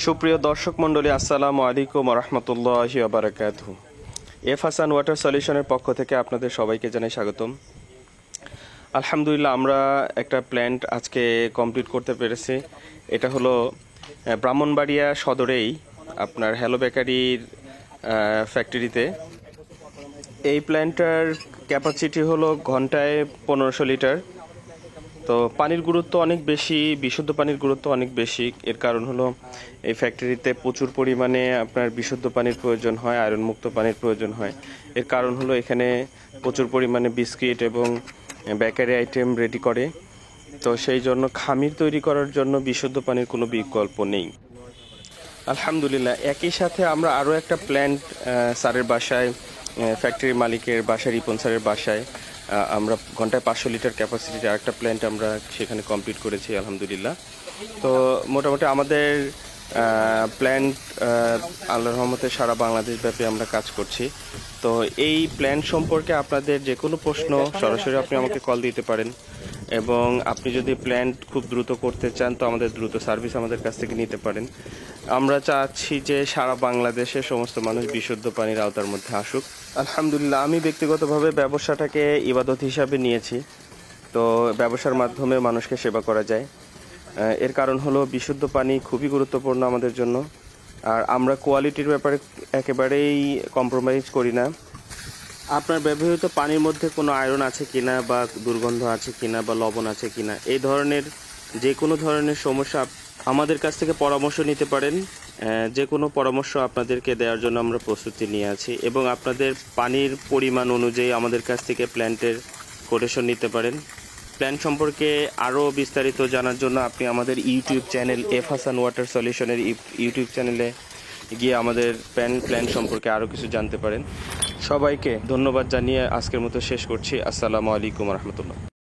সুপ্রিয় দর্শক মণ্ডলী, আসসালামু আলাইকুম রহমতুল্লাহি ওয়া বারাকাতুহু। এফ হাসান ওয়াটার সলিউশনের পক্ষ থেকে আপনাদের সবাইকে জানাই স্বাগতম। আলহামদুলিল্লাহ, আমরা একটা প্ল্যান্ট আজকে কমপ্লিট করতে পেরেছি। এটা হলো ব্রাহ্মণবাড়িয়া সদরেই আপনার হ্যালো বেকারির ফ্যাক্টরিতে। এই প্ল্যান্টটার ক্যাপাসিটি হলো ঘন্টায় 1500 লিটার। তো পানির গুরুত্ব অনেক বেশি, বিশুদ্ধ পানির গুরুত্ব অনেক বেশি। এর কারণ হলো এই ফ্যাক্টরিতে প্রচুর পরিমাণে আপনার বিশুদ্ধ পানির প্রয়োজন হয়, আয়রন মুক্ত পানির প্রয়োজন হয়। এর কারণ হলো এখানে প্রচুর পরিমাণে বিস্কিট এবং বেকারি আইটেম রেডি করে। তো সেই জন্য খামির তৈরি করার জন্য বিশুদ্ধ পানির কোনো বিকল্প নেই। আলহামদুলিল্লাহ, একই সাথে আমরা আরও একটা প্ল্যান্ট স্যারের বাসায়, ফ্যাক্টরির মালিকের বাসায়, রিপন স্যারের বাসায় আমরা ঘন্টায় 500 লিটার ক্যাপাসিটির আরেকটা প্ল্যান্ট আমরা সেখানে কমপ্লিট করেছি আলহামদুলিল্লাহ। তো মোটামুটি আমাদের প্ল্যান্ট আল্লাহর রহমতে সারা বাংলাদেশ ব্যাপী আমরা কাজ করছি। তো এই প্ল্যান্ট সম্পর্কে আপনাদের যে কোনো প্রশ্ন সরাসরি আপনি আমাকে কল দিতে পারেন, এবং আপনি যদি প্ল্যান্ট খুব দ্রুত করতে চান তো আমাদের দ্রুত সার্ভিস আমাদের কাছ থেকে নিতে পারেন। আমরা চাচ্ছি যে সারা বাংলাদেশে সমস্ত মানুষ বিশুদ্ধ পানির আওতার মধ্যে আসুক। আলহামদুলিল্লাহ, আমি ব্যক্তিগতভাবে ব্যবসাটাকে ইবাদত হিসাবে নিয়েছি। তো ব্যবসার মাধ্যমে মানুষকে সেবা করা যায়। এর কারণ হলো বিশুদ্ধ পানি খুবই গুরুত্বপূর্ণ আমাদের জন্য। আর আমরা কোয়ালিটির ব্যাপারে একেবারেই কম্প্রোমাইজ করি না। আপনার ব্যবহৃত পানির মধ্যে কোনো আয়রন আছে কিনা, বা দুর্গন্ধ আছে কিনা, বা লবণ আছে কিনা, এই ধরনের যে কোনো ধরনের সমস্যা আমাদের কাছ থেকে পরামর্শ নিতে পারেন। যে কোনো পরামর্শ আপনাদেরকে দেওয়ার জন্য আমরা প্রস্তুতি নিয়ে আছি, এবং আপনাদের পানির পরিমাণ অনুযায়ী আমাদের কাছ থেকে প্ল্যান্টের কোটেশন নিতে পারেন। প্ল্যান্ট সম্পর্কে আরও বিস্তারিত জানার জন্য আপনি আমাদের YouTube channel F Hasan water সলিউশনের ইউটিউব চ্যানেলে গিয়ে আমাদের প্ল্যান্ট সম্পর্কে আরও কিছু জানতে পারেন। সবাইকে ধন্যবাদ জানিয়ে আজকের মতো শেষ করছি। আসসালামু আলাইকুম রহমতুল্লাহ।